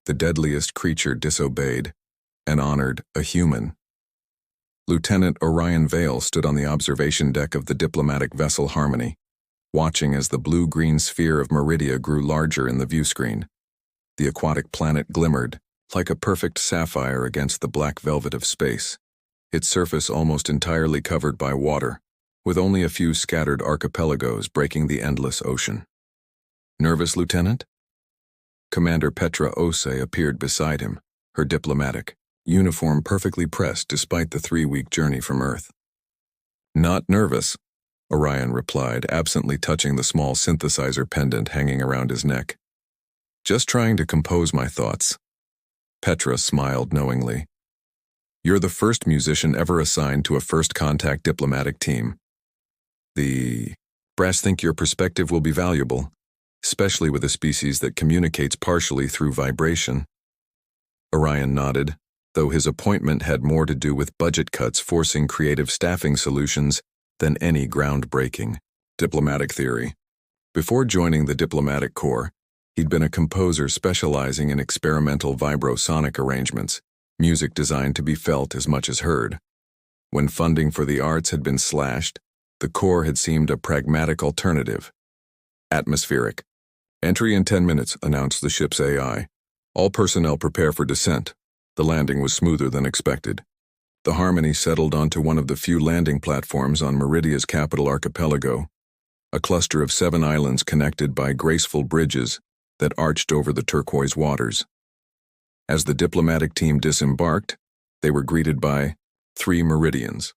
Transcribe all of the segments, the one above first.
The deadliest creature disobeyed and honored a human. Lieutenant Orion Vale stood on the observation deck of the diplomatic vessel Harmony, watching as the blue-green sphere of Meridia grew larger in the viewscreen. The aquatic planet glimmered, like a perfect sapphire against the black velvet of space, its surface almost entirely covered by water, with only a few scattered archipelagos breaking the endless ocean. "Nervous, Lieutenant?" Commander Petra Ose appeared beside him, her diplomatic uniform perfectly pressed despite the 3-week journey from Earth. "Not nervous," Orion replied, absently touching the small synthesizer pendant hanging around his neck. "Just trying to compose my thoughts." Petra smiled knowingly. "You're the first musician ever assigned to a first-contact diplomatic team. The brass think your perspective will be valuable, especially with a species that communicates partially through vibration." Orion nodded, though his appointment had more to do with budget cuts forcing creative staffing solutions than any groundbreaking diplomatic theory. Before joining the diplomatic corps, he'd been a composer specializing in experimental vibrosonic arrangements, music designed to be felt as much as heard. When funding for the arts had been slashed, the corps had seemed a pragmatic alternative. "Atmospheric. Entry in 10 minutes, announced the ship's AI. All personnel prepare for descent." The landing was smoother than expected. The Harmony settled onto one of the few landing platforms on Meridia's capital archipelago, a cluster of 7 islands connected by graceful bridges that arched over the turquoise waters. As the diplomatic team disembarked, they were greeted by 3 Meridians.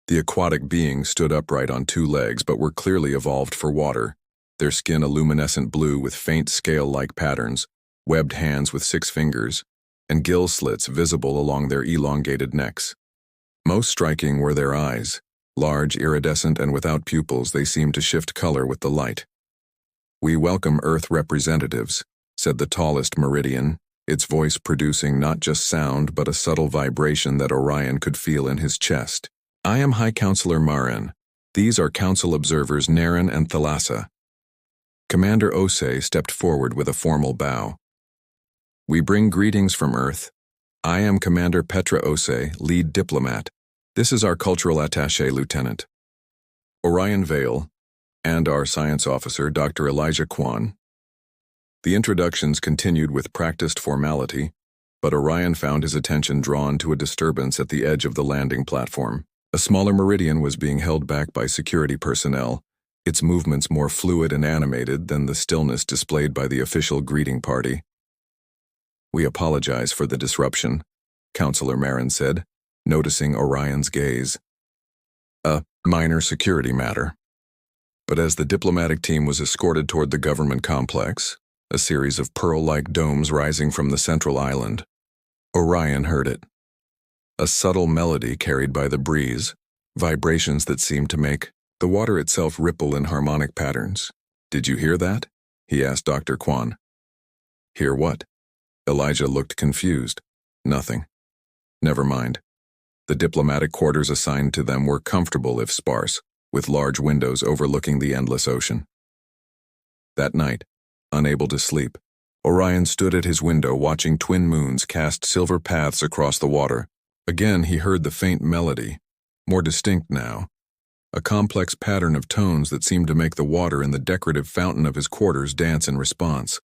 The aquatic beings stood upright on 2 legs but were clearly evolved for water, their skin a luminescent blue with faint scale-like patterns, webbed hands with 6 fingers, and gill slits visible along their elongated necks. Most striking were their eyes. Large, iridescent, and without pupils, they seemed to shift color with the light. "We welcome Earth representatives," said the tallest Meridian, its voice producing not just sound but a subtle vibration that Orion could feel in his chest. "I am High Counselor Maren. These are Council observers Naren and Thalassa." Commander Ose stepped forward with a formal bow. "We bring greetings from Earth. I am Commander Petra Ose, lead diplomat. This is our cultural attaché, Lieutenant Orion Vale, and our science officer, Dr. Elijah Kwan." The introductions continued with practiced formality, but Orion found his attention drawn to a disturbance at the edge of the landing platform. A smaller Meridian was being held back by security personnel, its movements more fluid and animated than the stillness displayed by the official greeting party. "We apologize for the disruption," Counselor Maren said, noticing Orion's gaze. "A minor security matter." But as the diplomatic team was escorted toward the government complex, a series of pearl-like domes rising from the central island, Orion heard it. A subtle melody carried by the breeze, vibrations that seemed to make the water itself ripple in harmonic patterns. "Did you hear that?" he asked Dr. Kwan. "Hear what?" Elijah looked confused. "Nothing." "Never mind." The diplomatic quarters assigned to them were comfortable if sparse, with large windows overlooking the endless ocean. That night, unable to sleep, Orion stood at his window watching twin moons cast silver paths across the water. Again he heard the faint melody, more distinct now, a complex pattern of tones that seemed to make the water in the decorative fountain of his quarters dance in response.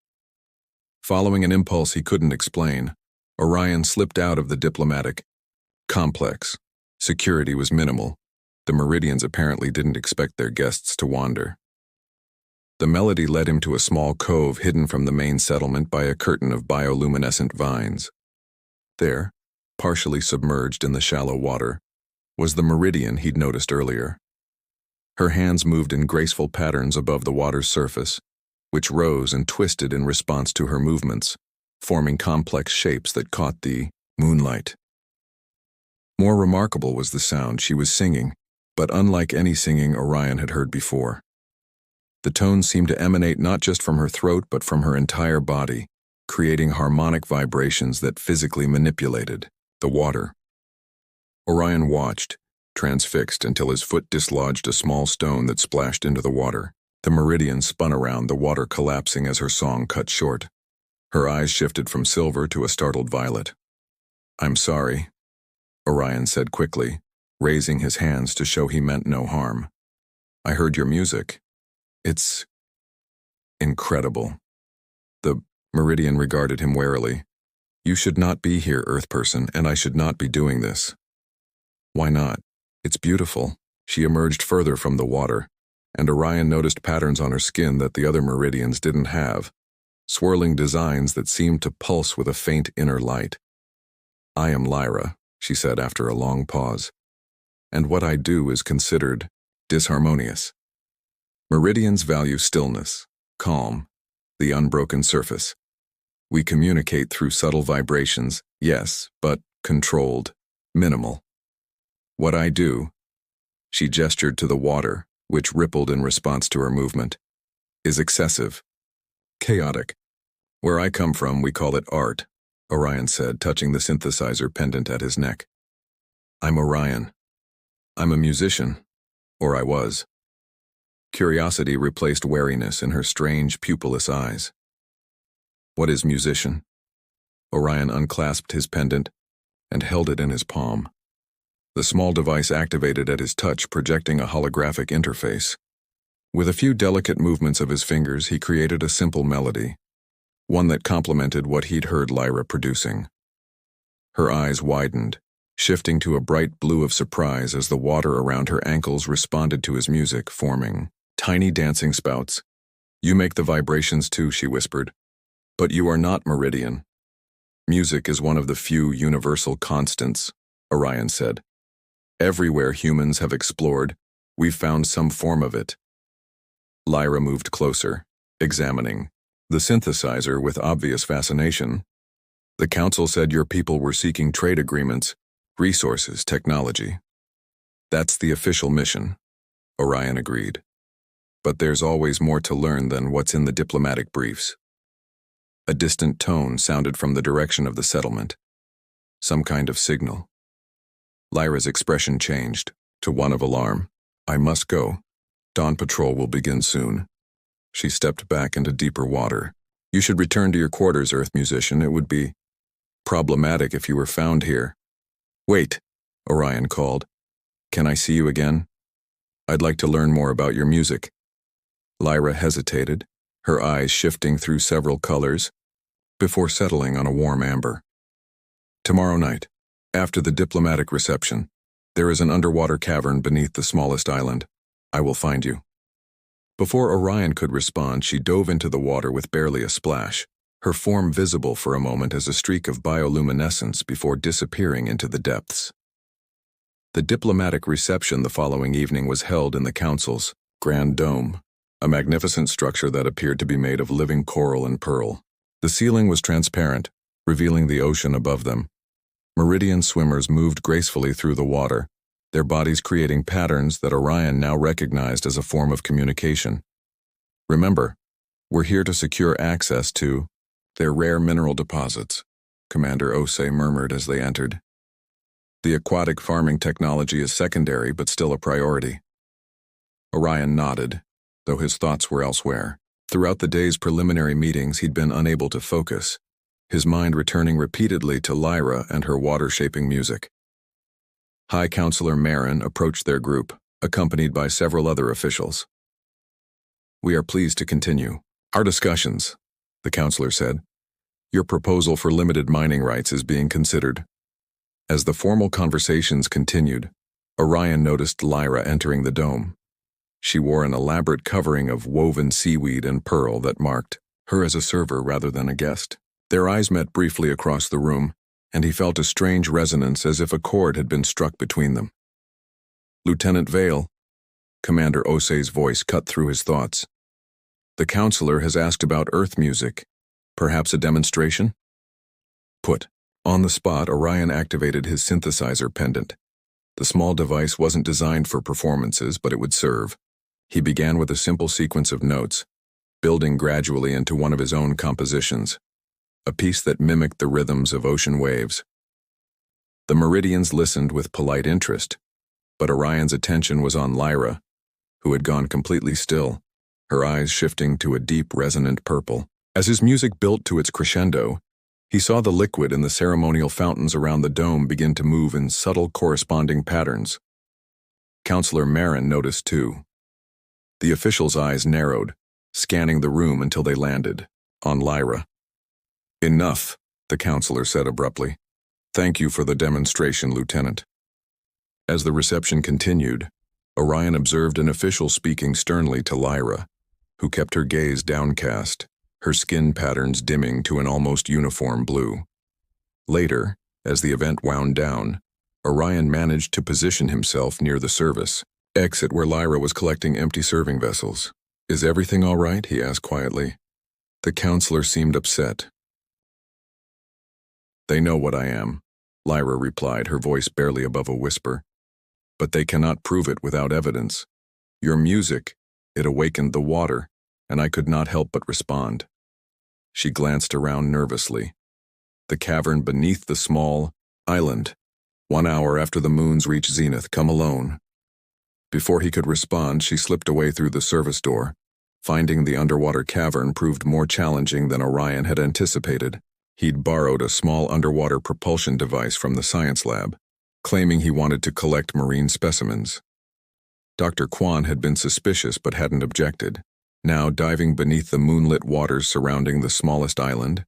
Following an impulse he couldn't explain, Orion slipped out of the diplomatic complex. Security was minimal. The Meridians apparently didn't expect their guests to wander. The melody led him to a small cove hidden from the main settlement by a curtain of bioluminescent vines. There, partially submerged in the shallow water, was the Meridian he'd noticed earlier. Her hands moved in graceful patterns above the water's surface, which rose and twisted in response to her movements, forming complex shapes that caught the moonlight. More remarkable was the sound she was singing, but unlike any singing Orion had heard before. The tones seemed to emanate not just from her throat but from her entire body, creating harmonic vibrations that physically manipulated the water. Orion watched, transfixed, until his foot dislodged a small stone that splashed into the water. The Meridian spun around, the water collapsing as her song cut short. Her eyes shifted from silver to a startled violet. "I'm sorry," Orion said quickly, raising his hands to show he meant no harm. "I heard your music. It's incredible." The Meridian regarded him warily. "You should not be here, Earth person, and I should not be doing this." "Why not? It's beautiful." She emerged further from the water, and Orion noticed patterns on her skin that the other Meridians didn't have, swirling designs that seemed to pulse with a faint inner light. "I am Lyra," she said after a long pause, "and what I do is considered disharmonious. Meridians value stillness, calm, the unbroken surface. We communicate through subtle vibrations, yes, but controlled, minimal. What I do," she gestured to the water, which rippled in response to her movement, "is excessive, chaotic. Where I come from, we call it art," Orion said, touching the synthesizer pendant at his neck. "I'm Orion. I'm a musician, or I was." Curiosity replaced wariness in her strange, pupilless eyes. "What is musician?" Orion unclasped his pendant and held it in his palm. The small device activated at his touch, projecting a holographic interface. With a few delicate movements of his fingers, he created a simple melody, one that complemented what he'd heard Lyra producing. Her eyes widened, shifting to a bright blue of surprise as the water around her ankles responded to his music, forming tiny dancing spouts. "You make the vibrations too," she whispered. "But you are not Meridian. Music is one of the few universal constants," Orion said. "Everywhere humans have explored, we've found some form of it." Lyra moved closer, examining the synthesizer with obvious fascination. "The council said your people were seeking trade agreements, resources, technology." "That's the official mission," Orion agreed. "But there's always more to learn than what's in the diplomatic briefs." A distant tone sounded from the direction of the settlement. Some kind of signal. Lyra's expression changed to one of alarm. "I must go. Dawn patrol will begin soon." She stepped back into deeper water. "You should return to your quarters, Earth musician. It would be problematic if you were found here." "Wait," Orion called. "Can I see you again? I'd like to learn more about your music." Lyra hesitated, her eyes shifting through several colors, before settling on a warm amber. "Tomorrow night, after the diplomatic reception, there is an underwater cavern beneath the smallest island. I will find you." Before Orion could respond, she dove into the water with barely a splash, her form visible for a moment as a streak of bioluminescence before disappearing into the depths. The diplomatic reception the following evening was held in the council's grand dome, a magnificent structure that appeared to be made of living coral and pearl. The ceiling was transparent, revealing the ocean above them. Meridian swimmers moved gracefully through the water, their bodies creating patterns that Orion now recognized as a form of communication. "Remember, we're here to secure access to their rare mineral deposits," Commander Osei murmured as they entered. "The aquatic farming technology is secondary but still a priority." Orion nodded, though his thoughts were elsewhere. Throughout the day's preliminary meetings, he'd been unable to focus, his mind returning repeatedly to Lyra and her water-shaping music. High Counselor Marin approached their group, accompanied by several other officials. "We are pleased to continue our discussions," the counselor said. "Your proposal for limited mining rights is being considered." As the formal conversations continued, Orion noticed Lyra entering the dome. She wore an elaborate covering of woven seaweed and pearl that marked her as a server rather than a guest. Their eyes met briefly across the room, and he felt a strange resonance as if a chord had been struck between them. "Lieutenant Vale," Commander Osei's voice cut through his thoughts. "The counselor has asked about Earth music. Perhaps a demonstration?" Put on the spot, Orion activated his synthesizer pendant. The small device wasn't designed for performances, but it would serve. He began with a simple sequence of notes, building gradually into one of his own compositions, a piece that mimicked the rhythms of ocean waves. The Meridians listened with polite interest, but Orion's attention was on Lyra, who had gone completely still, her eyes shifting to a deep, resonant purple. As his music built to its crescendo, he saw the liquid in the ceremonial fountains around the dome begin to move in subtle corresponding patterns. Counselor Marin noticed too. The official's eyes narrowed, scanning the room until they landed on Lyra. "Enough," the counselor said abruptly. "Thank you for the demonstration, Lieutenant." As the reception continued, Orion observed an official speaking sternly to Lyra, who kept her gaze downcast, her skin patterns dimming to an almost uniform blue. Later, as the event wound down, Orion managed to position himself near the service exit where Lyra was collecting empty serving vessels. "Is everything all right?" he asked quietly. The counselor seemed upset. "They know what I am," Lyra replied, her voice barely above a whisper. "But they cannot prove it without evidence. Your music, it awakened the water, and I could not help but respond." She glanced around nervously. The cavern beneath the small island. 1 hour after the moon's reached zenith, come alone. Before he could respond, she slipped away through the service door. Finding the underwater cavern proved more challenging than Orion had anticipated. He'd borrowed a small underwater propulsion device from the science lab, claiming he wanted to collect marine specimens. Dr. Kwan had been suspicious but hadn't objected. Now, diving beneath the moonlit waters surrounding the smallest island,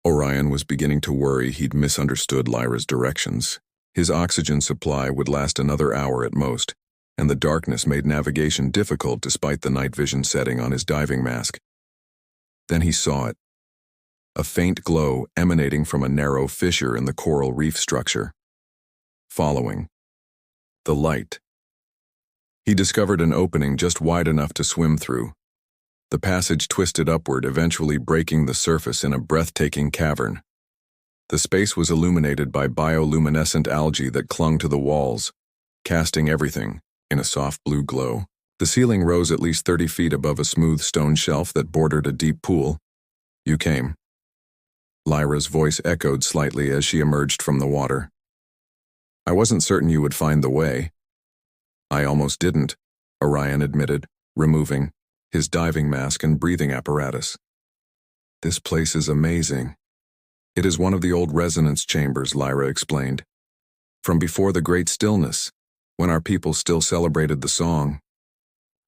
Orion was beginning to worry he'd misunderstood Lyra's directions. His oxygen supply would last another hour at most, and the darkness made navigation difficult despite the night vision setting on his diving mask. Then he saw it. A faint glow emanating from a narrow fissure in the coral reef structure. Following the light, he discovered an opening just wide enough to swim through. The passage twisted upward, eventually breaking the surface in a breathtaking cavern. The space was illuminated by bioluminescent algae that clung to the walls, casting everything in a soft blue glow. The ceiling rose at least 30 feet above a smooth stone shelf that bordered a deep pool. "You came." Lyra's voice echoed slightly as she emerged from the water. "I wasn't certain you would find the way." "I almost didn't," Orion admitted, removing his diving mask and breathing apparatus. "This place is amazing." "It is one of the old resonance chambers," Lyra explained. "From before the Great Stillness, when our people still celebrated the song."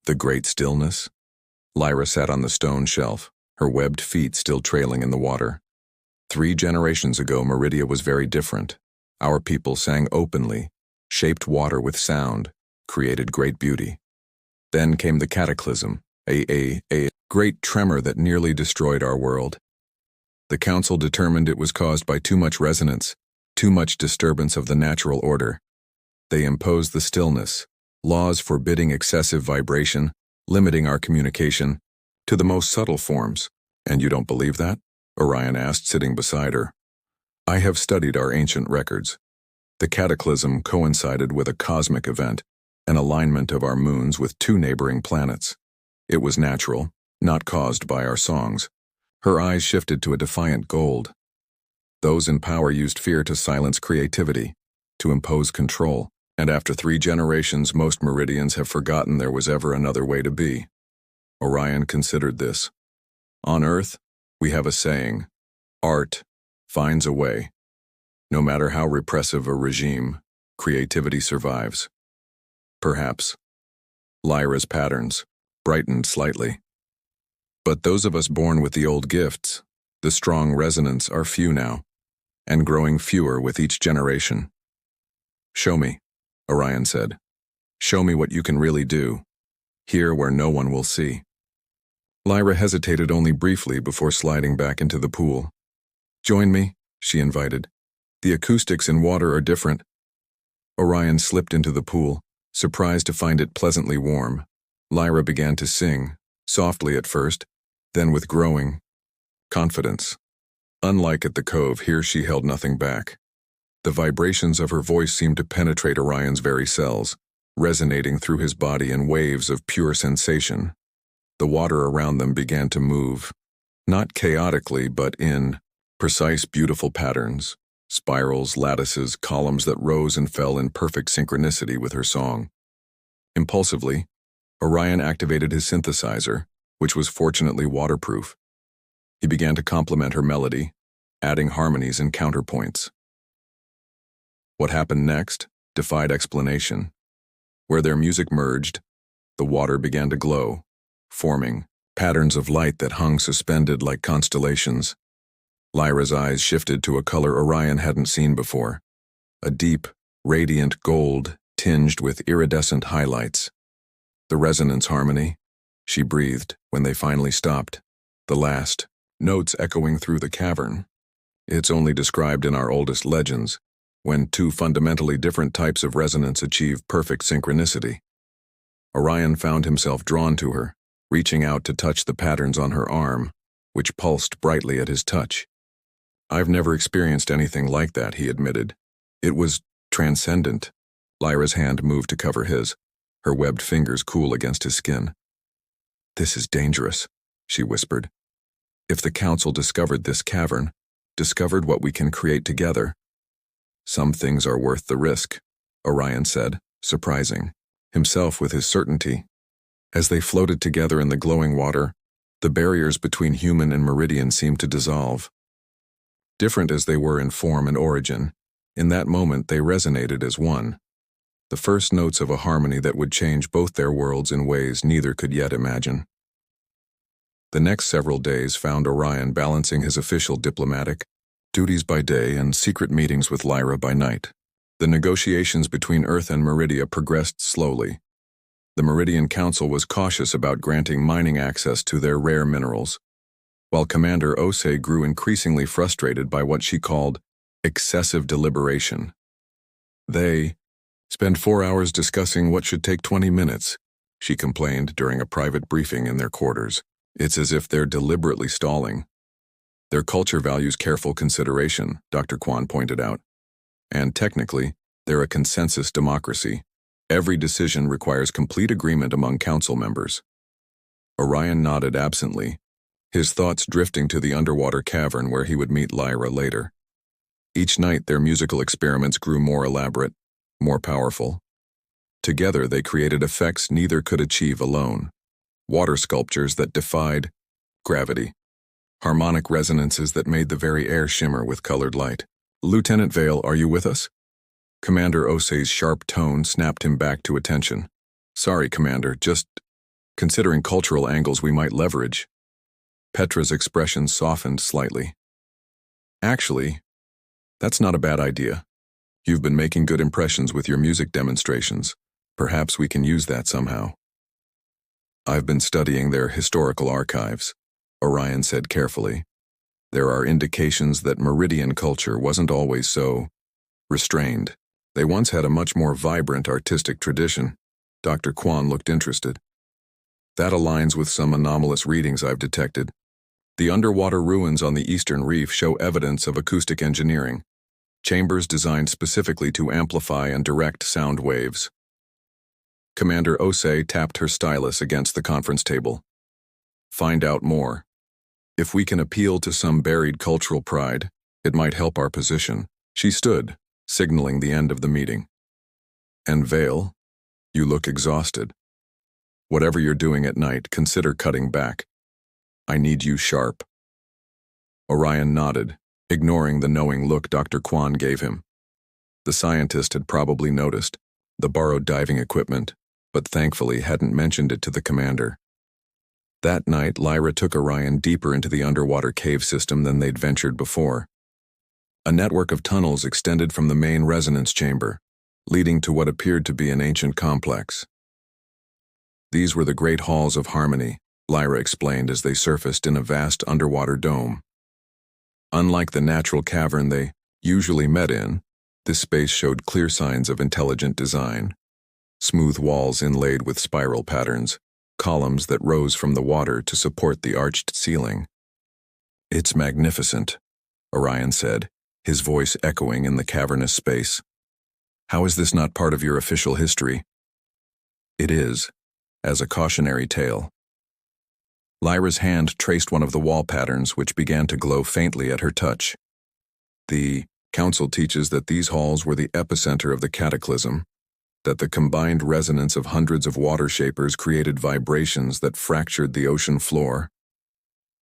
"The Great Stillness?" Lyra sat on the stone shelf, her webbed feet still trailing in the water. 3 generations ago, Meridia was very different. Our people sang openly, shaped water with sound, created great beauty. Then came the cataclysm, a great tremor that nearly destroyed our world. The council determined it was caused by too much resonance, too much disturbance of the natural order. They imposed the stillness, laws forbidding excessive vibration, limiting our communication, to the most subtle forms. "And you don't believe that?" Orion asked, sitting beside her. "I have studied our ancient records. The cataclysm coincided with a cosmic event, an alignment of our moons with 2 neighboring planets. It was natural, not caused by our songs." Her eyes shifted to a defiant gold. "Those in power used fear to silence creativity, to impose control, and after 3 generations, most Meridians have forgotten there was ever another way to be." Orion considered this. "On Earth, we have a saying, art finds a way. No matter how repressive a regime, creativity survives." Perhaps. Lyra's patterns brightened slightly. "But those of us born with the old gifts, the strong resonance, are few now, and growing fewer with each generation." "Show me," Orion said. "Show me what you can really do, here where no one will see." Lyra hesitated only briefly before sliding back into the pool. "Join me," she invited. "The acoustics in water are different." Orion slipped into the pool, surprised to find it pleasantly warm. Lyra began to sing, softly at first, then with growing confidence. Unlike at the cove, here she held nothing back. The vibrations of her voice seemed to penetrate Orion's very cells, resonating through his body in waves of pure sensation. The water around them began to move, not chaotically but in precise, beautiful patterns, spirals, lattices, columns that rose and fell in perfect synchronicity with her song. Impulsively, Orion activated his synthesizer, which was fortunately waterproof. He began to complement her melody, adding harmonies and counterpoints. What happened next defied explanation. Where their music merged, the water began to glow, forming patterns of light that hung suspended like constellations. Lyra's eyes shifted to a color Orion hadn't seen before, a deep, radiant gold tinged with iridescent highlights. The resonance harmony, she breathed when they finally stopped, the last notes echoing through the cavern. It's only described in our oldest legends, when two fundamentally different types of resonance achieve perfect synchronicity. Orion found himself drawn to her, reaching out to touch the patterns on her arm, which pulsed brightly at his touch. I've never experienced anything like that, he admitted. It was transcendent. Lyra's hand moved to cover his, her webbed fingers cool against his skin. This is dangerous, she whispered. If the Council discovered this cavern, discovered what we can create together. Some things are worth the risk, Orion said, surprising himself with his certainty. As they floated together in the glowing water, the barriers between human and Meridian seemed to dissolve. Different as they were in form and origin, in that moment they resonated as one. The first notes of a harmony that would change both their worlds in ways neither could yet imagine. The next several days found Orion balancing his official diplomatic duties by day and secret meetings with Lyra by night. The negotiations between Earth and Meridia progressed slowly. The Meridian Council was cautious about granting mining access to their rare minerals, while Commander Osei grew increasingly frustrated by what she called excessive deliberation. They spend 4 hours discussing what should take 20 minutes, she complained during a private briefing in their quarters. It's as if they're deliberately stalling. Their culture values careful consideration, Dr. Kwan pointed out. And technically, they're a consensus democracy. Every decision requires complete agreement among council members. Orion nodded absently, his thoughts drifting to the underwater cavern where he would meet Lyra later. Each night their musical experiments grew more elaborate, more powerful. Together they created effects neither could achieve alone. Water sculptures that defied gravity. Harmonic resonances that made the very air shimmer with colored light. Lieutenant Vale, are you with us? Commander Osei's sharp tone snapped him back to attention. Sorry, Commander, just considering cultural angles we might leverage. Petra's expression softened slightly. Actually, that's not a bad idea. You've been making good impressions with your music demonstrations. Perhaps we can use that somehow. I've been studying their historical archives, Orion said carefully. There are indications that Meridian culture wasn't always so restrained. They once had a much more vibrant artistic tradition. Dr. Kwan looked interested. That aligns with some anomalous readings I've detected. The underwater ruins on the eastern reef show evidence of acoustic engineering, chambers designed specifically to amplify and direct sound waves. Commander Osei tapped her stylus against the conference table. Find out more. If we can appeal to some buried cultural pride, it might help our position. She stood, signaling the end of the meeting. And Vale, you look exhausted. Whatever you're doing at night, consider cutting back. I need you sharp. Orion nodded, ignoring the knowing look Dr. Kwan gave him. The scientist had probably noticed the borrowed diving equipment, but thankfully hadn't mentioned it to the commander. That night, Lyra took Orion deeper into the underwater cave system than they'd ventured before. A network of tunnels extended from the main resonance chamber, leading to what appeared to be an ancient complex. These were the Great Halls of Harmony, Lyra explained as they surfaced in a vast underwater dome. Unlike the natural cavern they usually met in, this space showed clear signs of intelligent design. Smooth walls inlaid with spiral patterns, columns that rose from the water to support the arched ceiling. It's magnificent, Orion said, his voice echoing in the cavernous space. How is this not part of your official history? It is, as a cautionary tale. Lyra's hand traced one of the wall patterns which began to glow faintly at her touch. The council teaches that these halls were the epicenter of the cataclysm, that the combined resonance of hundreds of water shapers created vibrations that fractured the ocean floor.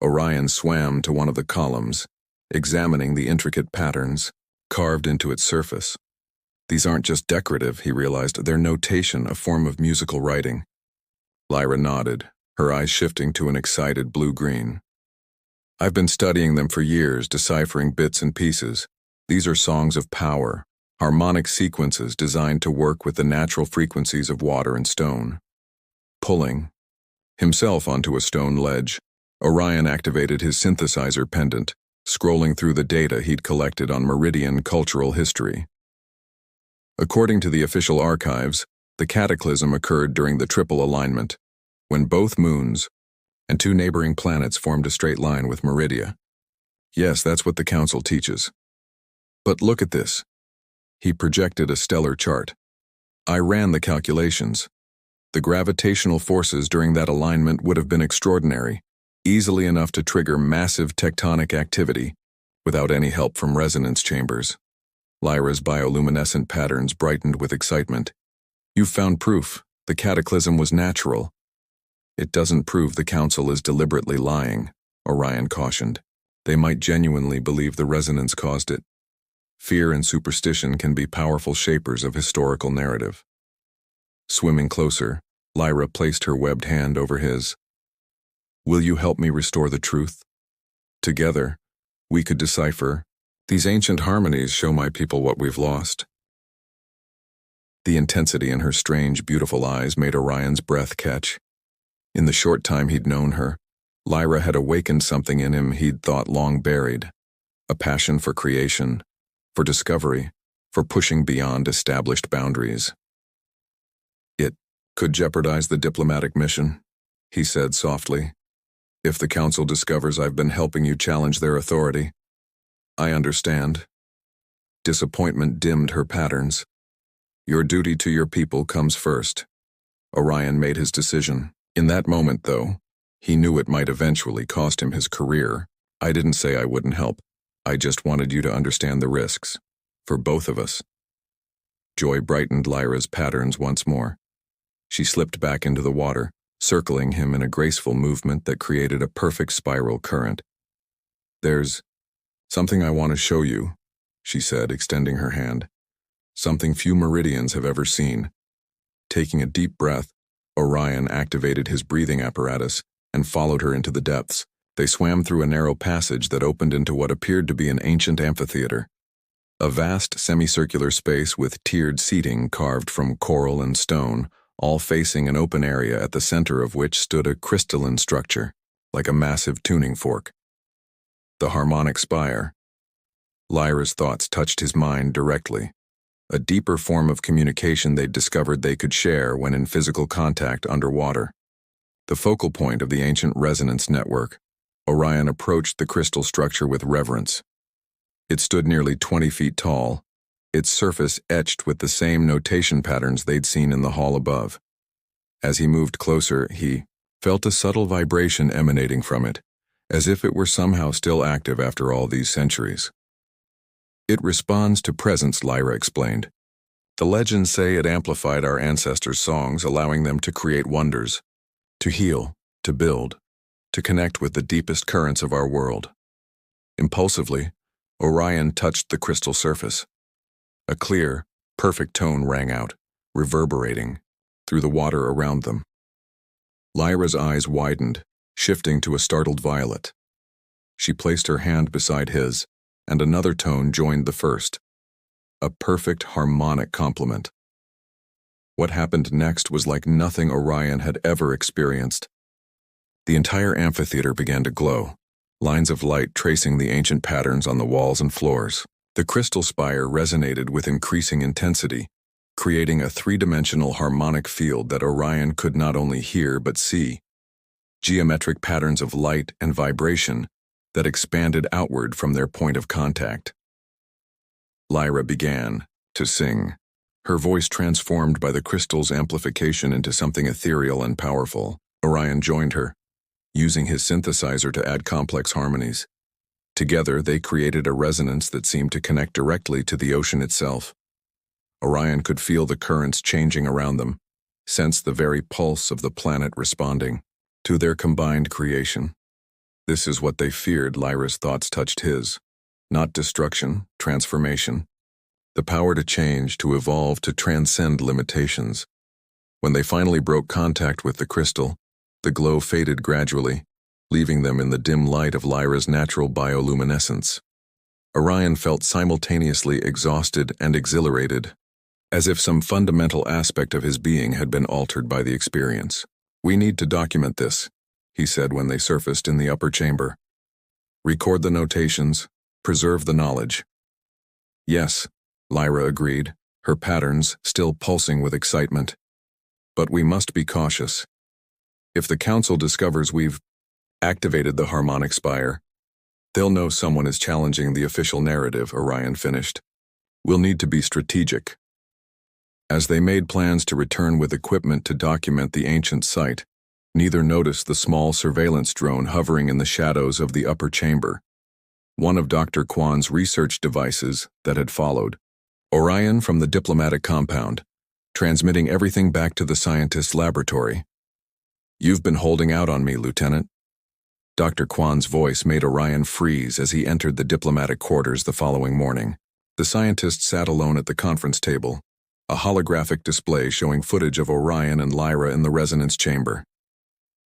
Orion swam to one of the columns, examining the intricate patterns carved into its surface. These aren't just decorative, he realized, they're notation, a form of musical writing. Lyra nodded, her eyes shifting to an excited blue-green. I've been studying them for years, deciphering bits and pieces. These are songs of power, harmonic sequences designed to work with the natural frequencies of water and stone. Pulling himself onto a stone ledge, Orion activated his synthesizer pendant, scrolling through the data he'd collected on Meridian cultural history. According to the official archives, the cataclysm occurred during the triple alignment, when both moons and two neighboring planets formed a straight line with Meridia. Yes, that's what the Council teaches. But look at this. He projected a stellar chart. I ran the calculations. The gravitational forces during that alignment would have been extraordinary, easily enough to trigger massive tectonic activity without any help from resonance chambers. Lyra's bioluminescent patterns brightened with excitement. You've found proof. The cataclysm was natural. It doesn't prove the Council is deliberately lying, Orion cautioned. They might genuinely believe the resonance caused it. Fear and superstition can be powerful shapers of historical narrative. Swimming closer, Lyra placed her webbed hand over his. Will you help me restore the truth? Together, we could decipher. These ancient harmonies show my people what we've lost. The intensity in her strange, beautiful eyes made Orion's breath catch. In the short time he'd known her, Lyra had awakened something in him he'd thought long buried. A passion for creation, for discovery, for pushing beyond established boundaries. It could jeopardize the diplomatic mission, he said softly. If the Council discovers I've been helping you challenge their authority. I understand. Disappointment dimmed her patterns. Your duty to your people comes first. Orion made his decision. In that moment, though, he knew it might eventually cost him his career. I didn't say I wouldn't help. I just wanted you to understand the risks. For both of us. Joy brightened Lyra's patterns once more. She slipped back into the water, circling him in a graceful movement that created a perfect spiral current. There's something I want to show you, she said, extending her hand. Something few Meridians have ever seen. Taking a deep breath, Orion activated his breathing apparatus and followed her into the depths. They swam through a narrow passage that opened into what appeared to be an ancient amphitheater. A vast semicircular space with tiered seating carved from coral and stone, all facing an open area at the center of which stood a crystalline structure, like a massive tuning fork. The harmonic spire. Lyra's thoughts touched his mind directly. A deeper form of communication they'd discovered they could share when in physical contact underwater. The focal point of the ancient resonance network, Orion approached the crystal structure with reverence. It stood nearly 20 feet tall, its surface etched with the same notation patterns they'd seen in the hall above. As he moved closer, he felt a subtle vibration emanating from it, as if it were somehow still active after all these centuries. It responds to presence, Lyra explained. The legends say it amplified our ancestors' songs, allowing them to create wonders, to heal, to build, to connect with the deepest currents of our world. Impulsively, Orion touched the crystal surface. A clear, perfect tone rang out, reverberating through the water around them. Lyra's eyes widened, shifting to a startled violet. She placed her hand beside his, and another tone joined the first. A perfect harmonic complement. What happened next was like nothing Orion had ever experienced. The entire amphitheater began to glow, lines of light tracing the ancient patterns on the walls and floors. The crystal spire resonated with increasing intensity, creating a three-dimensional harmonic field that Orion could not only hear but see. Geometric patterns of light and vibration that expanded outward from their point of contact. Lyra began to sing, her voice transformed by the crystal's amplification into something ethereal and powerful. Orion joined her, using his synthesizer to add complex harmonies. Together, they created a resonance that seemed to connect directly to the ocean itself. Orion could feel the currents changing around them, sense the very pulse of the planet responding to their combined creation. This is what they feared. Lyra's thoughts touched his. Not destruction, transformation. The power to change, to evolve, to transcend limitations. When they finally broke contact with the crystal, the glow faded gradually, leaving them in the dim light of Lyra's natural bioluminescence. Orion felt simultaneously exhausted and exhilarated, as if some fundamental aspect of his being had been altered by the experience. "We need to document this," he said when they surfaced in the upper chamber. "Record the notations, preserve the knowledge." "Yes," Lyra agreed, her patterns still pulsing with excitement. "But we must be cautious. If the Council discovers we've activated the harmonic spire, they'll know someone is challenging the official narrative," Orion finished. "We'll need to be strategic." As they made plans to return with equipment to document the ancient site, neither noticed the small surveillance drone hovering in the shadows of the upper chamber, one of Dr. Kwan's research devices that had followed Orion from the diplomatic compound, transmitting everything back to the scientist's laboratory. "You've been holding out on me, Lieutenant." Dr. Kwan's voice made Orion freeze as he entered the diplomatic quarters the following morning. The scientist sat alone at the conference table, a holographic display showing footage of Orion and Lyra in the resonance chamber.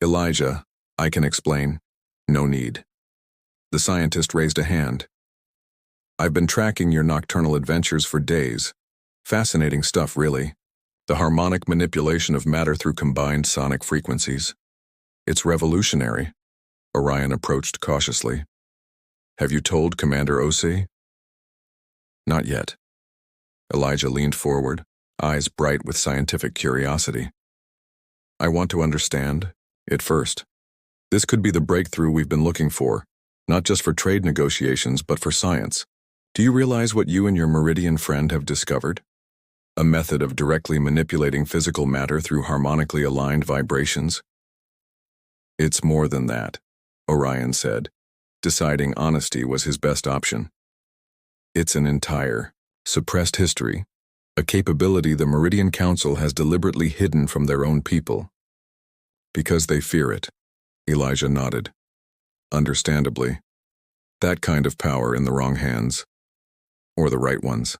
"Elijah, I can explain." "No need." The scientist raised a hand. "I've been tracking your nocturnal adventures for days. Fascinating stuff, really. The harmonic manipulation of matter through combined sonic frequencies. It's revolutionary." Orion approached cautiously. "Have you told Commander Osei?" "Not yet." Elijah leaned forward, eyes bright with scientific curiosity. "I want to understand it first. This could be the breakthrough we've been looking for, not just for trade negotiations, but for science. Do you realize what you and your Meridian friend have discovered? A method of directly manipulating physical matter through harmonically aligned vibrations?" "It's more than that," Orion said, deciding honesty was his best option. "It's an entire, suppressed history, a capability the Meridian Council has deliberately hidden from their own people. Because they fear it." Elijah nodded. "Understandably. That kind of power in the wrong hands. Or the right ones."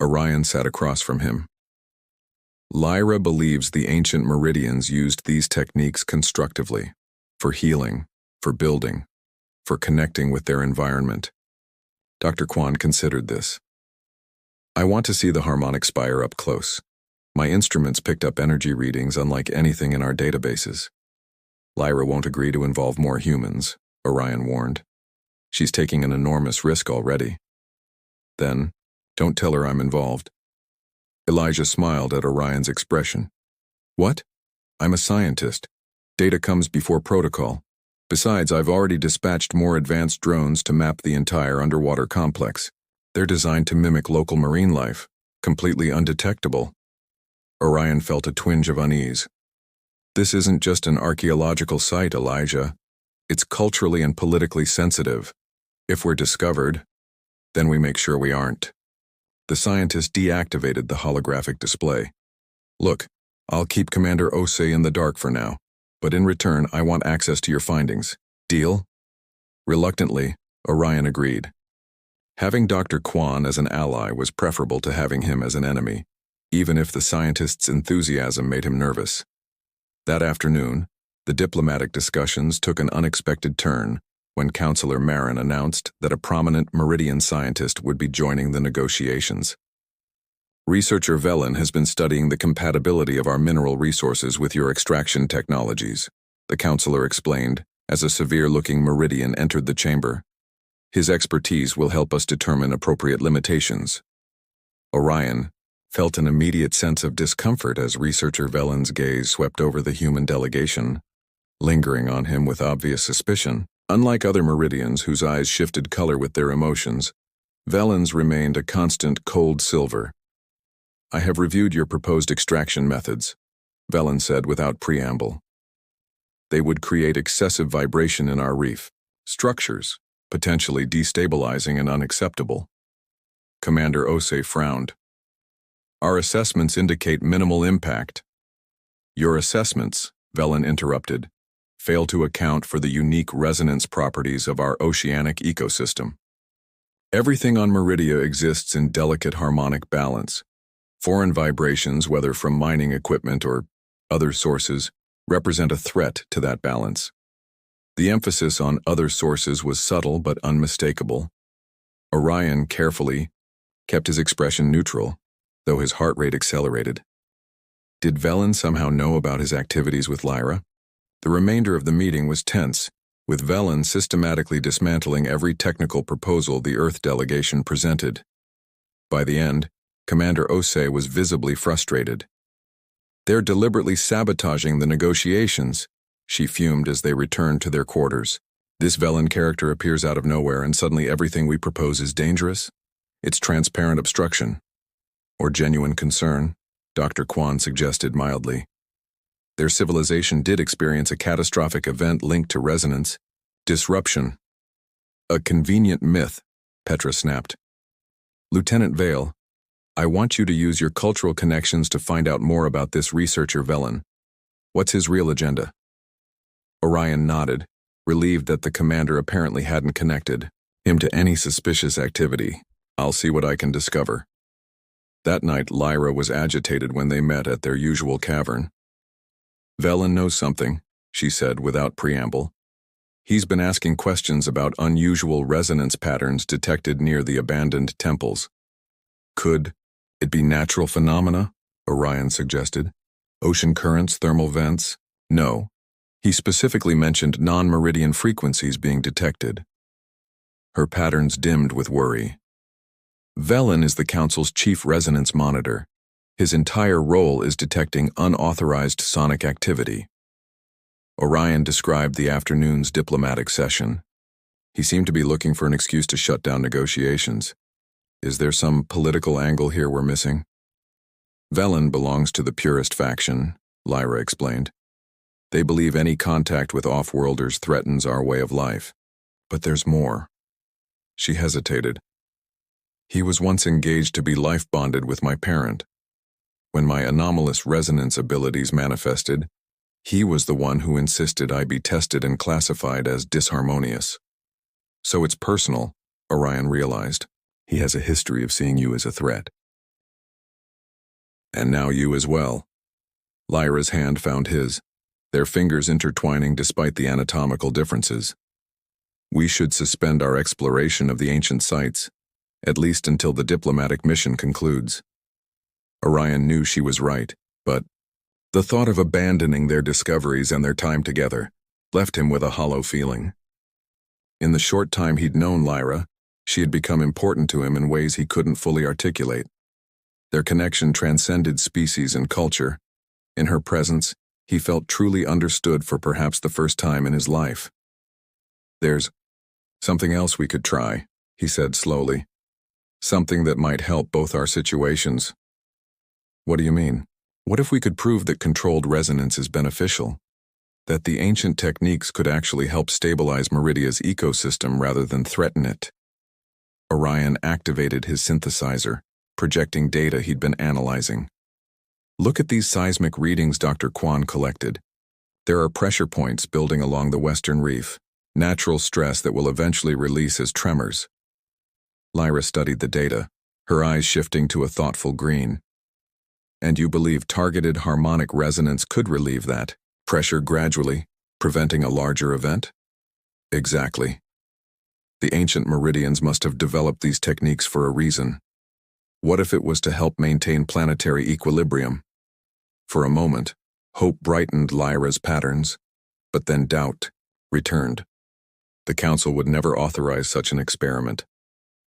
Orion sat across from him. "Lyra believes the ancient Meridians used these techniques constructively, for healing, for building, for connecting with their environment." Dr. Kwan considered this. "I want to see the harmonic spire up close. My instruments picked up energy readings unlike anything in our databases." "Lyra won't agree to involve more humans," Orion warned. "She's taking an enormous risk already." "Then, don't tell her I'm involved." Elijah smiled at Orion's expression. "What? I'm a scientist. Data comes before protocol. Besides, I've already dispatched more advanced drones to map the entire underwater complex. They're designed to mimic local marine life, completely undetectable." Orion felt a twinge of unease. "This isn't just an archaeological site, Elijah. It's culturally and politically sensitive. If we're discovered, then we make sure we aren't." The scientist deactivated the holographic display. "Look, I'll keep Commander Osei in the dark for now, but in return I want access to your findings. Deal?" Reluctantly, Orion agreed. Having Dr. Kwan as an ally was preferable to having him as an enemy, even if the scientist's enthusiasm made him nervous. That afternoon, the diplomatic discussions took an unexpected turn when Counselor Marin announced that a prominent Meridian scientist would be joining the negotiations. "Researcher Velen has been studying the compatibility of our mineral resources with your extraction technologies," the counselor explained as a severe-looking Meridian entered the chamber. "His expertise will help us determine appropriate limitations." Orion felt an immediate sense of discomfort as researcher Velen's gaze swept over the human delegation, lingering on him with obvious suspicion. Unlike other Meridians whose eyes shifted color with their emotions, Velen's remained a constant cold silver. "I have reviewed your proposed extraction methods," Velen said without preamble. "They would create excessive vibration in our reef structures, potentially destabilizing and unacceptable." Commander Osei frowned. "Our assessments indicate minimal impact." "Your assessments," Velen interrupted, fail to account for the unique resonance properties of our oceanic ecosystem. Everything on Meridia exists in delicate harmonic balance. Foreign vibrations, whether from mining equipment or other sources, represent a threat to that balance. The emphasis on other sources was subtle but unmistakable. Orion carefully kept his expression neutral, though his heart rate accelerated. Did Velen somehow know about his activities with Lyra? The remainder of the meeting was tense, with Velen systematically dismantling every technical proposal the Earth delegation presented. By the end, Commander Osei was visibly frustrated. "They're deliberately sabotaging the negotiations," she fumed as they returned to their quarters. "This Velen character appears out of nowhere and suddenly everything we propose is dangerous? It's transparent obstruction." "Or genuine concern," Dr. Kwan suggested mildly. Their civilization did experience a catastrophic event linked to resonance disruption. "A convenient myth," Petra snapped. "Lieutenant Vale, I want you to use your cultural connections to find out more about this researcher Velen. What's his real agenda?" Orion nodded, relieved that the commander apparently hadn't connected him to any suspicious activity. "I'll see what I can discover." That night, Lyra was agitated when they met at their usual cavern. "Velen knows something," she said without preamble. "He's been asking questions about unusual resonance patterns detected near the abandoned temples." "Could it be natural phenomena?" Orion suggested. "Ocean currents, thermal vents?" "No. He specifically mentioned non-meridian frequencies being detected." Her patterns dimmed with worry. "Velen is the Council's chief resonance monitor. His entire role is detecting unauthorized sonic activity." Orion described the afternoon's diplomatic session. He seemed to be looking for an excuse to shut down negotiations. "Is there some political angle here we're missing?" "Velen belongs to the purist faction," Lyra explained. "They believe any contact with off-worlders threatens our way of life. But there's more." She hesitated. "He was once engaged to be life-bonded with my parent. When my anomalous resonance abilities manifested, he was the one who insisted I be tested and classified as disharmonious." "So it's personal," Orion realized. "He has a history of seeing you as a threat. And now you as well." Lyra's hand found his, their fingers intertwining despite the anatomical differences. "We should suspend our exploration of the ancient sites, at least until the diplomatic mission concludes." Orion knew she was right, but the thought of abandoning their discoveries and their time together left him with a hollow feeling. In the short time he'd known Lyra, she had become important to him in ways he couldn't fully articulate. Their connection transcended species and culture. In her presence, he felt truly understood for perhaps the first time in his life. "There's something else we could try," he said slowly. "Something that might help both our situations." "What do you mean?" "What if we could prove that controlled resonance is beneficial? That the ancient techniques could actually help stabilize Meridia's ecosystem rather than threaten it?" Orion activated his synthesizer, projecting data he'd been analyzing. "Look at these seismic readings Dr. Kwan collected. There are pressure points building along the western reef, natural stress that will eventually release as tremors." Lyra studied the data, her eyes shifting to a thoughtful green. "And you believe targeted harmonic resonance could relieve that pressure gradually, preventing a larger event?" "Exactly. The ancient Meridians must have developed these techniques for a reason. What if it was to help maintain planetary equilibrium?" For a moment, hope brightened Lyra's patterns, but then doubt returned. The Council would never authorize such an experiment.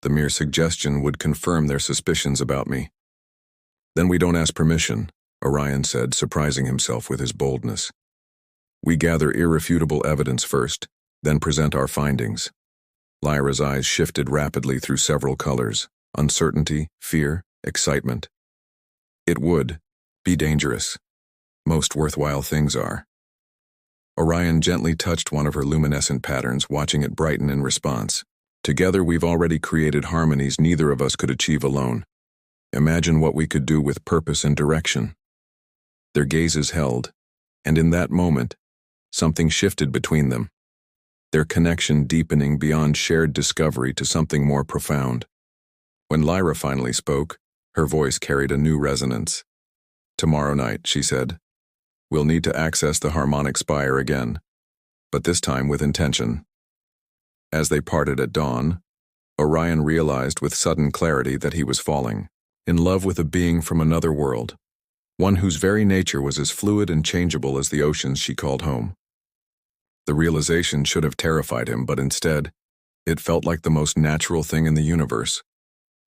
The mere suggestion would confirm their suspicions about me. "Then we don't ask permission," Orion said, surprising himself with his boldness. "We gather irrefutable evidence first, then present our findings." Lyra's eyes shifted rapidly through several colors: uncertainty, fear, excitement. "It would be dangerous. Most worthwhile things are." Orion gently touched one of her luminescent patterns, watching it brighten in response. "Together we've already created harmonies neither of us could achieve alone. Imagine what we could do with purpose and direction." Their gazes held, and in that moment, Something shifted between them, their connection deepening beyond shared discovery to something more profound. When Lyra finally spoke, her voice carried a new resonance. "Tomorrow night," she said, "we'll need to access the harmonic spire again, but this time with intention." As they parted at dawn, Orion realized with sudden clarity that he was falling in love with a being from another world, one whose very nature was as fluid and changeable as the oceans she called home. The realization should have terrified him, but instead, it felt like the most natural thing in the universe.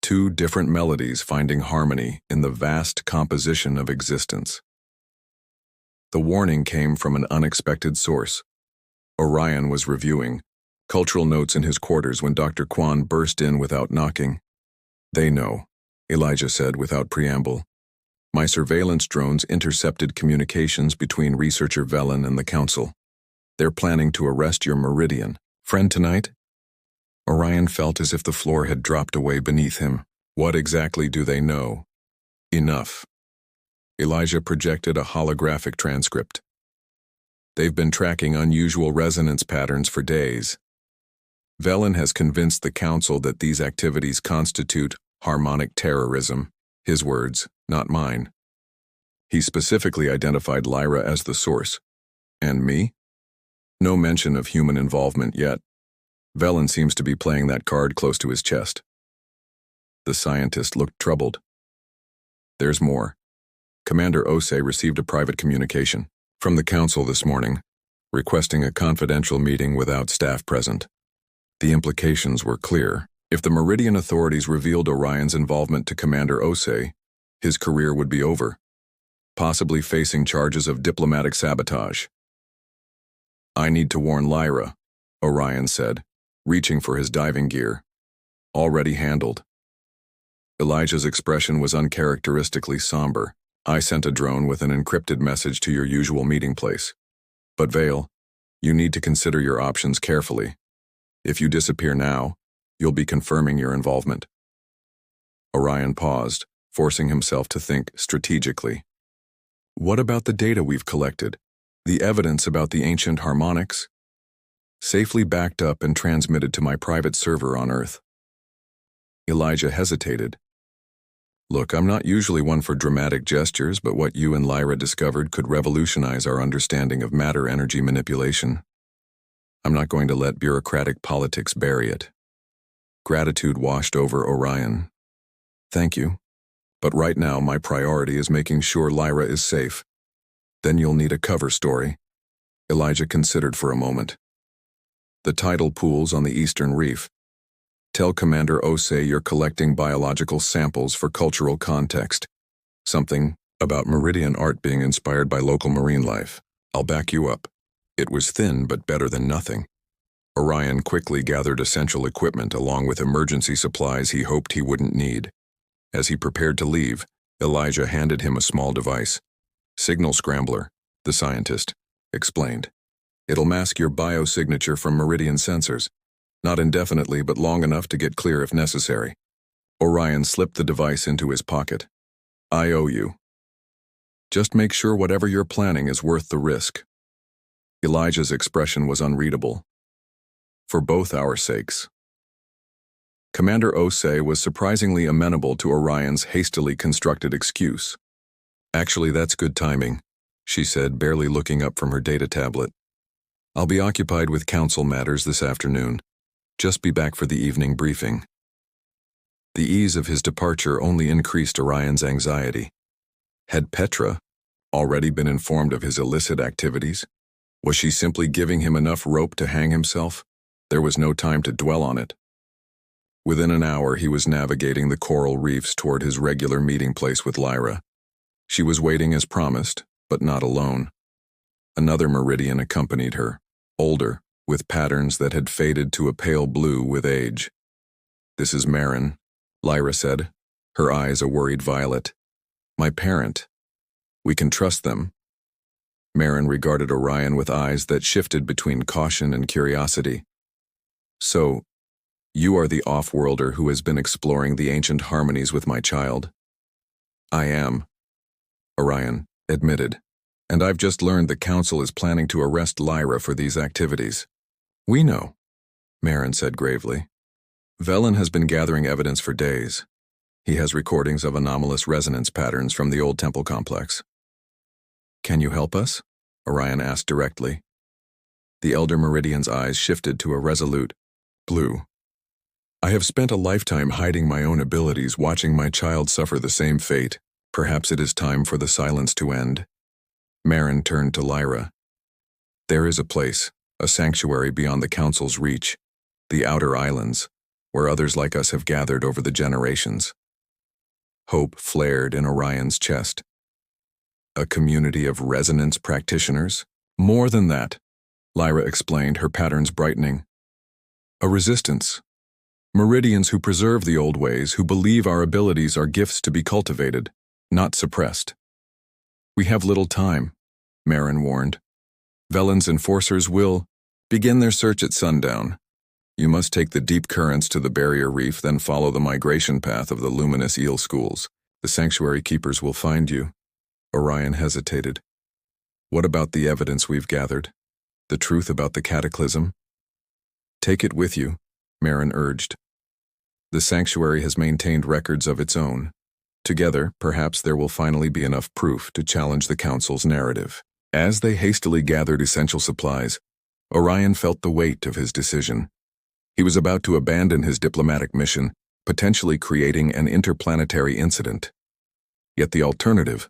Two different melodies finding harmony in the vast composition of existence. The warning came from an unexpected source. Orion was reviewing cultural notes in his quarters when Dr. Kwan burst in without knocking. "They know," Elijah said without preamble. "My surveillance drones intercepted communications between researcher Velen and the Council. They're planning to arrest your Meridian friend tonight." Orion felt as if the floor had dropped away beneath him. What exactly do they know? Enough. Elijah projected a holographic transcript. "They've been tracking unusual resonance patterns for days. Velen has convinced the Council that these activities constitute harmonic terrorism." His words, not mine. He specifically identified Lyra as the source. And me? No mention of human involvement yet. Velen seems to be playing that card close to his chest. The scientist looked troubled. "There's more. Commander Osei received a private communication from the Council this morning, requesting a confidential meeting without staff present. The implications were clear. If the Meridian authorities revealed Orion's involvement to Commander Osei, his career would be over, possibly facing charges of diplomatic sabotage. "I need to warn Lyra," Orion said, reaching for his diving gear. "Already handled." Elijah's expression was uncharacteristically somber. "I sent a drone with an encrypted message to your usual meeting place. But Vale, you need to consider your options carefully. If you disappear now, you'll be confirming your involvement." Orion paused, forcing himself to think strategically. "What about the data we've collected? The evidence about the ancient harmonics? Safely backed up and transmitted to my private server on Earth." Elijah hesitated. "Look, I'm not usually one for dramatic gestures, but what you and Lyra discovered could revolutionize our understanding of matter-energy manipulation. I'm not going to let bureaucratic politics bury it." Gratitude washed over Orion. "Thank you. But right now my priority is making sure Lyra is safe." "Then you'll need a cover story." Elijah considered for a moment. "The tidal pools on the eastern reef. Tell Commander Osei you're collecting biological samples for cultural context. Something about Meridian art being inspired by local marine life. I'll back you up." It was thin but better than nothing. Orion quickly gathered essential equipment along with emergency supplies he hoped he wouldn't need. As he prepared to leave, Elijah handed him a small device. "Signal scrambler," the scientist explained. "It'll mask your biosignature from Meridian sensors. Not indefinitely, but long enough to get clear if necessary." Orion slipped the device into his pocket. "I owe you. Just make sure whatever you're planning is worth the risk." Elijah's expression was unreadable. "For both our sakes." Commander Osei was surprisingly amenable to Orion's hastily constructed excuse. "Actually, that's good timing," she said, barely looking up from her data tablet. "I'll be occupied with council matters this afternoon. Just be back for the evening briefing." The ease of his departure only increased Orion's anxiety. Had Petra already been informed of his illicit activities? Was she simply giving him enough rope to hang himself? There was no time to dwell on it. Within an hour, he was navigating the coral reefs toward his regular meeting place with Lyra. She was waiting as promised, but not alone. Another Meridian accompanied her, older, with patterns that had faded to a pale blue with age. "This is Marin," Lyra said, her eyes a worried violet. "My parent. We can trust them." Marin regarded Orion with eyes that shifted between caution and curiosity. "So, you are the off-worlder who has been exploring the ancient harmonies with my child?" "I am," Orion admitted. And I've just learned the Council is planning to arrest Lyra for these activities. We know, Marin said gravely. Velen has been gathering evidence for days. He has recordings of anomalous resonance patterns from the old temple complex. Can you help us? Orion asked directly. The Elder Meridian's eyes shifted to a resolute blue. I have spent a lifetime hiding my own abilities, watching my child suffer the same fate. Perhaps it is time for the silence to end. Marin turned to Lyra. There is a place, a sanctuary beyond the Council's reach, the Outer Islands, where others like us have gathered over the generations. Hope flared in Orion's chest. A community of resonance practitioners? More than that, Lyra explained, her patterns brightening. A resistance. Meridians who preserve the old ways, who believe our abilities are gifts to be cultivated, not suppressed. We have little time, Marin warned. Velen's enforcers will begin their search at sundown. You must take the deep currents to the barrier reef, then follow the migration path of the luminous eel schools. The sanctuary keepers will find you. Orion hesitated. What about the evidence we've gathered? The truth about the cataclysm? Take it with you, Marin urged. The sanctuary has maintained records of its own. Together, perhaps there will finally be enough proof to challenge the Council's narrative. As they hastily gathered essential supplies, Orion felt the weight of his decision. He was about to abandon his diplomatic mission, potentially creating an interplanetary incident. Yet the alternative,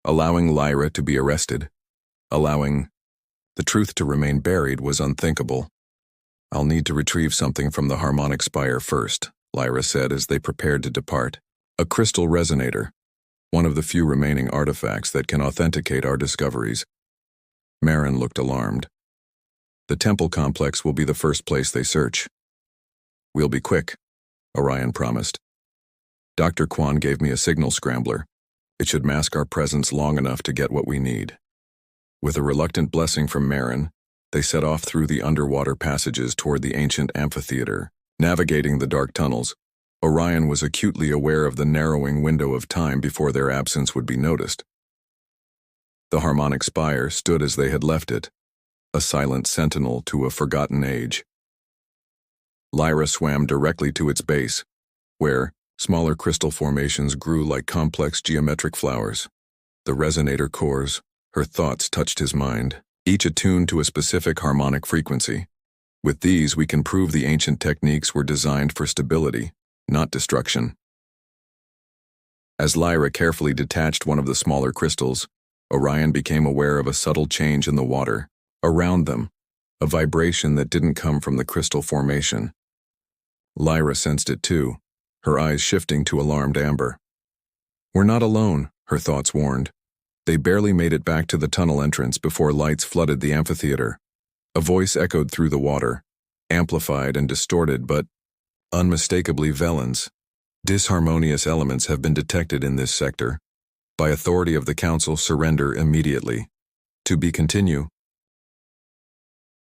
allowing Lyra to be arrested, allowing the truth to remain buried, was unthinkable. I'll need to retrieve something from the harmonic spire first, Lyra said as they prepared to depart. A crystal resonator, one of the few remaining artifacts that can authenticate our discoveries. Marin looked alarmed. The temple complex will be the first place they search. We'll be quick, Orion promised. Dr. Kwan gave me a signal scrambler. It should mask our presence long enough to get what we need. With a reluctant blessing from Marin, they set off through the underwater passages toward the ancient amphitheater. Navigating the dark tunnels, Orion was acutely aware of the narrowing window of time before their absence would be noticed. The harmonic spire stood as they had left it, a silent sentinel to a forgotten age. Lyra swam directly to its base, where smaller crystal formations grew like complex geometric flowers. The resonator cores, her thoughts touched his mind, each attuned to a specific harmonic frequency. With these, we can prove the ancient techniques were designed for stability, not destruction. As Lyra carefully detached one of the smaller crystals, Orion became aware of a subtle change in the water around them, a vibration that didn't come from the crystal formation. Lyra sensed it too, her eyes shifting to alarmed amber. We're not alone, her thoughts warned. They barely made it back to the tunnel entrance before lights flooded the amphitheater. A voice echoed through the water, amplified and distorted but unmistakably Velen's. Disharmonious elements have been detected in this sector. By authority of the Council, surrender immediately. To be continue,